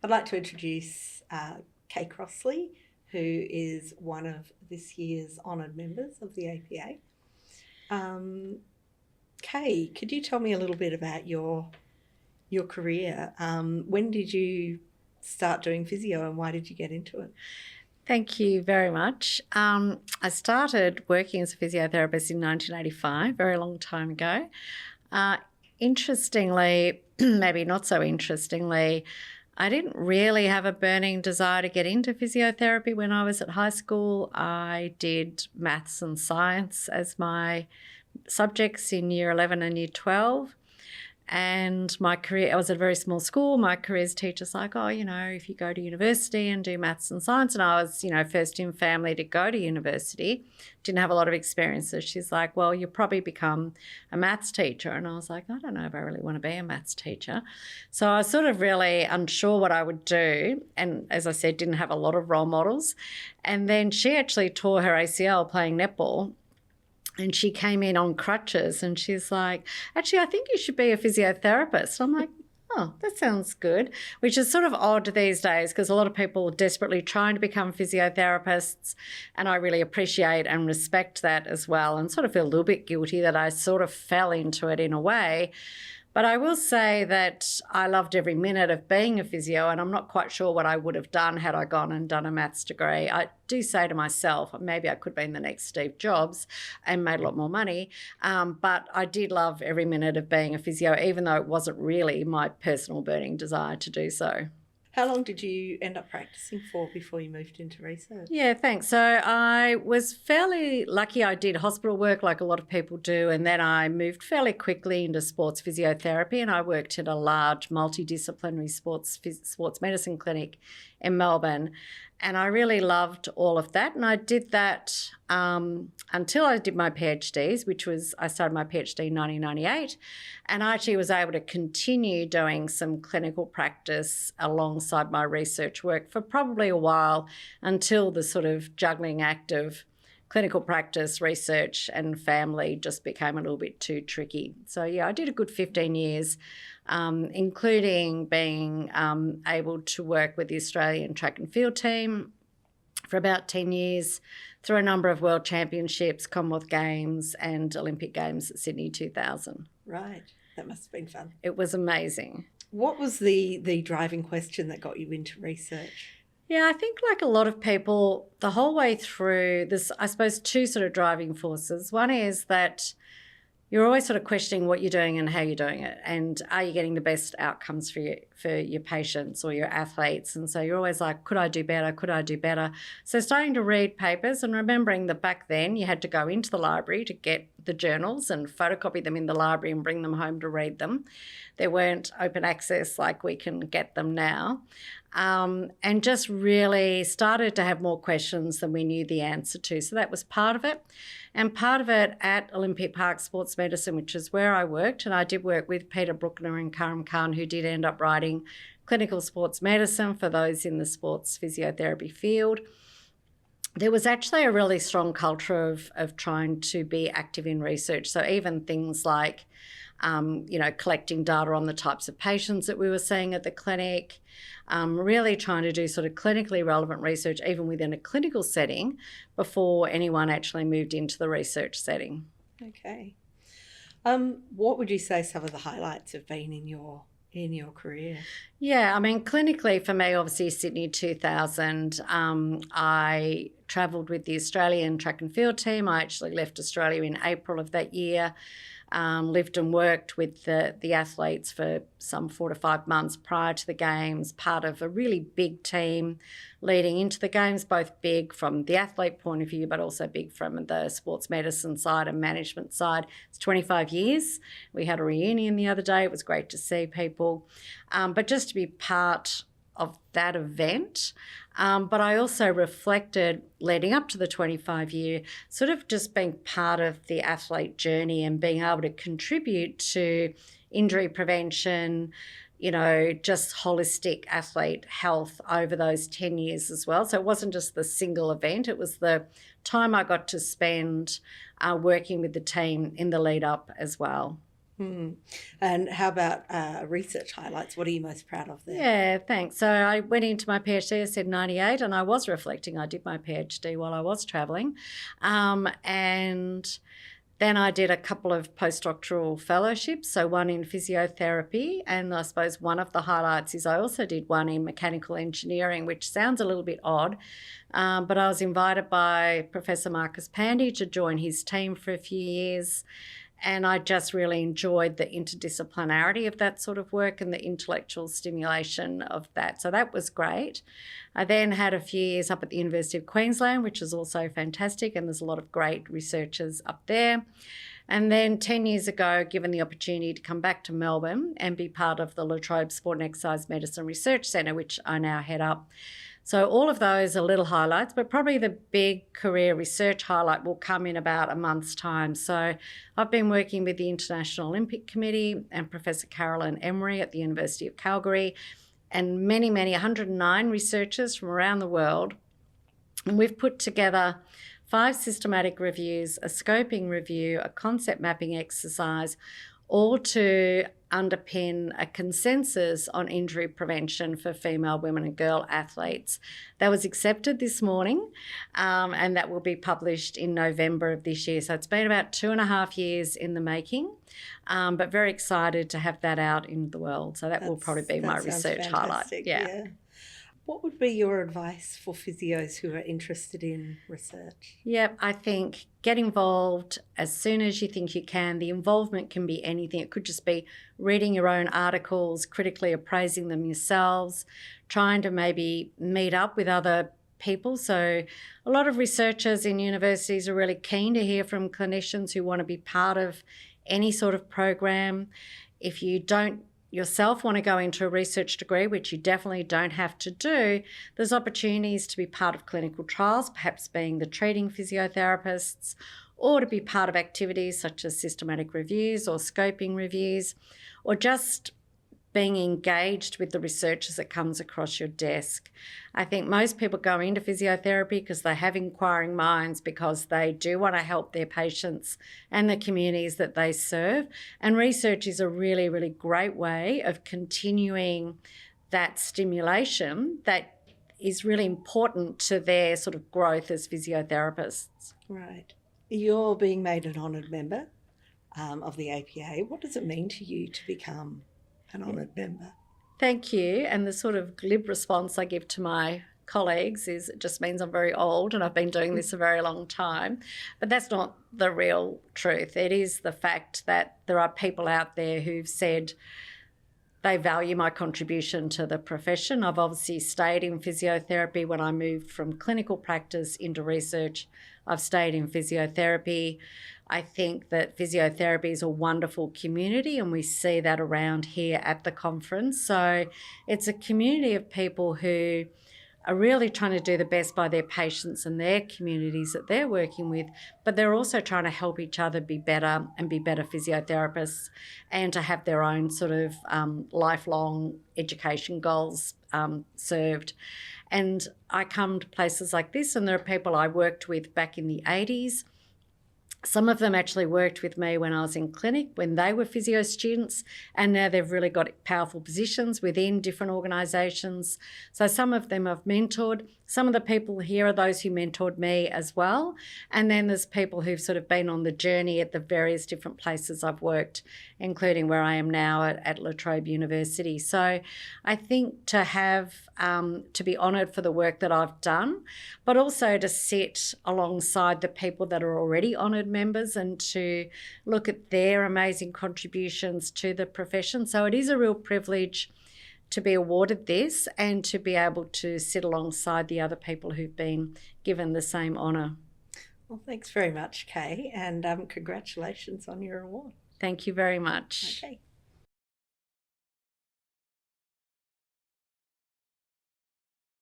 I'd like to introduce Kay Crossley, who is one of this year's honoured members of the APA. Kay, could you tell me a little bit about your career? When did you start doing physio and why did you get into it? Thank you very much. I started working as a physiotherapist in 1985, a very long time ago. Interestingly, maybe not so interestingly, I didn't really have a burning desire to get into physiotherapy when I was at high school. I did maths and science as my subjects in year 11 and year 12. And my career, I was at a very small school. My careers teacher's like, oh, if you go to university and do maths and science, and I was, first in family to go to university, didn't have a lot of experience. So she's like, well, you'll probably become a maths teacher. And I was like, I don't know if I really want to be a maths teacher. So I was sort of really unsure what I would do. And as I said, didn't have a lot of role models. And then she actually tore her ACL playing netball. And she came in on crutches and she's like, actually, I think you should be a physiotherapist. I'm like, oh, that sounds good, which is sort of odd these days because a lot of people are desperately trying to become physiotherapists, and I really appreciate and respect that as well, and sort of feel a little bit guilty that I sort of fell into it in a way. But I will say that I loved every minute of being a physio, and I'm not quite sure what I would have done had I gone and done a maths degree. I do say to myself, maybe I could have been the next Steve Jobs and made a lot more money. But I did love every minute of being a physio, even though it wasn't really my personal burning desire to do so. How long did you end up practicing for before you moved into research? Yeah, thanks. So I was fairly lucky. I did hospital work like a lot of people do, and then I moved fairly quickly into sports physiotherapy, and I worked at a large multidisciplinary sports medicine clinic in Melbourne. And I really loved all of that. And I did that until I did my PhDs, I started my PhD in 1998. And I actually was able to continue doing some clinical practice alongside my research work for probably a while, until the sort of juggling act of clinical practice, research and family just became a little bit too tricky. So, yeah, I did a good 15 years. Including being able to work with the Australian track and field team for about 10 years through a number of World Championships, Commonwealth Games and Olympic Games at Sydney 2000. Right. That must have been fun. It was amazing. What was the driving question that got you into research? Yeah, I think like a lot of people, the whole way through, there's, I suppose, two sort of driving forces. One is that you're always sort of questioning what you're doing and how you're doing it, and are you getting the best outcomes for your patients or your athletes? And so you're always like, could I do better? Could I do better? So starting to read papers and remembering that back then you had to go into the library to get the journals and photocopy them in the library and bring them home to read them. There weren't open access like we can get them now. And just really started to have more questions than we knew the answer to. So that was part of it. And part of it at Olympic Park Sports Medicine, which is where I worked, and I did work with Peter Bruckner and Karim Khan, who did end up writing clinical sports medicine for those in the sports physiotherapy field. There was actually a really strong culture of trying to be active in research. So even things like, collecting data on the types of patients that we were seeing at the clinic, really trying to do sort of clinically relevant research even within a clinical setting before anyone actually moved into the research setting. Okay. What would you say some of the highlights have been in your career? Yeah, I mean, clinically for me, obviously Sydney 2000, I travelled with the Australian track and field team. I actually left Australia in April of that year. Lived and worked with the athletes for some 4 to 5 months prior to the Games, part of a really big team leading into the Games, both big from the athlete point of view, but also big from the sports medicine side and management side. It's 25 years. We had a reunion the other day. It was great to see people. But just to be part of that event. But I also reflected leading up to the 25-year, sort of just being part of the athlete journey and being able to contribute to injury prevention, just holistic athlete health over those 10 years as well. So it wasn't just the single event, it was the time I got to spend working with the team in the lead up as well. And how about research highlights? What are you most proud of there? Yeah, thanks. So I went into my PhD, I said 98, and I was reflecting. I did my PhD while I was travelling. And then I did a couple of postdoctoral fellowships, so one in physiotherapy, and I suppose one of the highlights is I also did one in mechanical engineering, which sounds a little bit odd, but I was invited by Professor Marcus Pandy to join his team for a few years, and I just really enjoyed the interdisciplinarity of that sort of work and the intellectual stimulation of that. So that was great. I then had a few years up at the University of Queensland, which is also fantastic, and there's a lot of great researchers up there. And then 10 years ago, given the opportunity to come back to Melbourne and be part of the La Trobe Sport and Exercise Medicine Research Centre, which I now head up. So all of those are little highlights, but probably the big career research highlight will come in about a month's time. So I've been working with the International Olympic Committee and Professor Carolyn Emery at the University of Calgary and many, 109 researchers from around the world. And we've put together 5 systematic reviews, a scoping review, a concept mapping exercise, all to underpin a consensus on injury prevention for female, women and girl athletes. That was accepted this morning, and that will be published in November of this year. So it's been about 2.5 years in the making, but very excited to have that out in the world. So that will probably be my research highlight. Yeah. What would be your advice for physios who are interested in research? Yep, I think get involved as soon as you think you can. The involvement can be anything. It could just be reading your own articles, critically appraising them yourselves, trying to maybe meet up with other people. So a lot of researchers in universities are really keen to hear from clinicians who want to be part of any sort of program. If you don't yourself want to go into a research degree, which you definitely don't have to do, there's opportunities to be part of clinical trials, perhaps being the treating physiotherapists, or to be part of activities such as systematic reviews or scoping reviews, or just being engaged with the research as it comes across your desk. I think most people go into physiotherapy because they have inquiring minds, because they do want to help their patients and the communities that they serve. And research is a really, really great way of continuing that stimulation that is really important to their sort of growth as physiotherapists. Right. You're being made an honoured member of the APA. What does it mean to you to become an honoured member? Thank you. And the sort of glib response I give to my colleagues is it just means I'm very old and I've been doing this a very long time. But that's not the real truth. It is the fact that there are people out there who've said they value my contribution to the profession. I've obviously stayed in physiotherapy when I moved from clinical practice into research. I've stayed in physiotherapy. I think that physiotherapy is a wonderful community, and we see that around here at the conference. So it's a community of people who are really trying to do the best by their patients and their communities that they're working with, but they're also trying to help each other be better and be better physiotherapists, and to have their own sort of lifelong education goals served. And I come to places like this, and there are people I worked with back in the 80s. Some of them actually worked with me when I was in clinic, when they were physio students, and now they've really got powerful positions within different organisations. So some of them I've mentored. Some of the people here are those who mentored me as well. And then there's people who've sort of been on the journey at the various different places I've worked, including where I am now at La Trobe University. So I think to have, to be honoured for the work that I've done, but also to sit alongside the people that are already honoured members and to look at their amazing contributions to the profession. So it is a real privilege to be awarded this and to be able to sit alongside the other people who've been given the same honour. Well, thanks very much, Kay, and congratulations on your award. Thank you very much. Okay.